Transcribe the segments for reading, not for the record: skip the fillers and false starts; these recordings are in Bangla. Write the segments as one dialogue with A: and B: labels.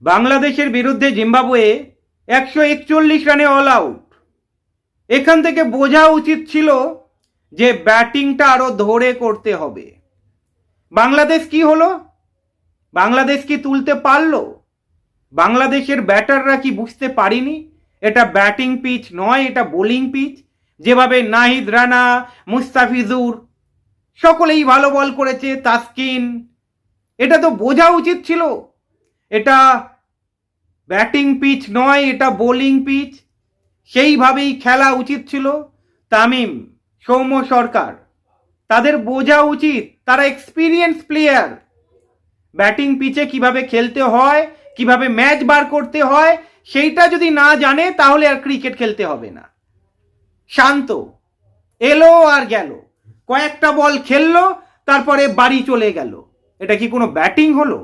A: বাংলাদেশের বিরুদ্ধে জিম্বাবুয়ে 141 রানে অল আউট। এখান থেকে বোঝা উচিত ছিল যে ব্যাটিংটা আরো ধরে করতে হবে। বাংলাদেশ কি হলো? বাংলাদেশ কি তুলতে পারলো? বাংলাদেশের ব্যাটাররা কি বুঝতে পারিনি এটা ব্যাটিং পিচ নয়, এটা বোলিং পিচ? যেভাবে নাহিদ রানা, মুস্তাফিজুর সকলেই ভালো বল করেছে, তাসকিন, এটা তো বোঝা উচিত ছিল এটা ব্যাটিং পিচ নয়, এটা বোলিং পিচ। সেইভাবেই খেলা উচিত ছিল। তামিম, সৌম্য সরকার, তাদের বোঝা উচিত, তারা এক্সপিরিয়েন্স প্লেয়ার। ব্যাটিং পিচে কিভাবে খেলতে হয়, কিভাবে ম্যাচ বার করতে হয়, সেইটা যদি না জানে তাহলে আর ক্রিকেট খেলতে হবে না। শান্ত এলো আর গেল, কয়েকটা বল খেললো, তারপরে বাড়ি চলে গেল। এটা কি কোনো ব্যাটিং হলো?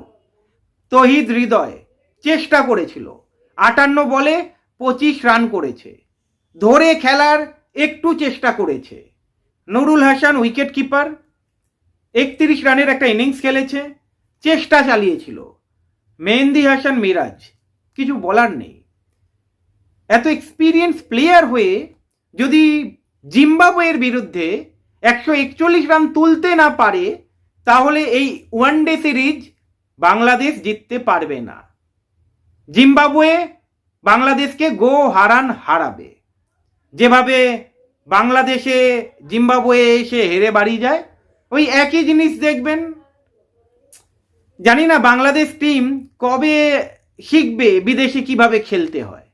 A: তহিদ হৃদয় চেষ্টা করেছিল, 58 বলে 25 রান করেছে, ধরে খেলার একটু চেষ্টা করেছে। নুরুল হাসান উইকেট কিপার 31 রানের একটা ইনিংস খেলেছে, চেষ্টা চালিয়েছিল। মেহেদি হাসান মিরাজ, কিছু বলার নেই। এত এক্সপিরিয়েন্স প্লেয়ার হয়ে যদি জিম্বাবুয়ের বিরুদ্ধে 141 রান তুলতে না পারে, তাহলে এই ওয়ানডে সিরিজ বাংলাদেশ জিততে পারবে না। জিম্বাবুয়ে বাংলাদেশকে গো হারান হারাবে। যেভাবে বাংলাদেশে জিম্বাবুয়ে এসে হেরে বাড়ি যায়, ওই একই জিনিস দেখবেন। জানি না বাংলাদেশ টিম কবে শিখবে বিদেশে কিভাবে খেলতে হয়।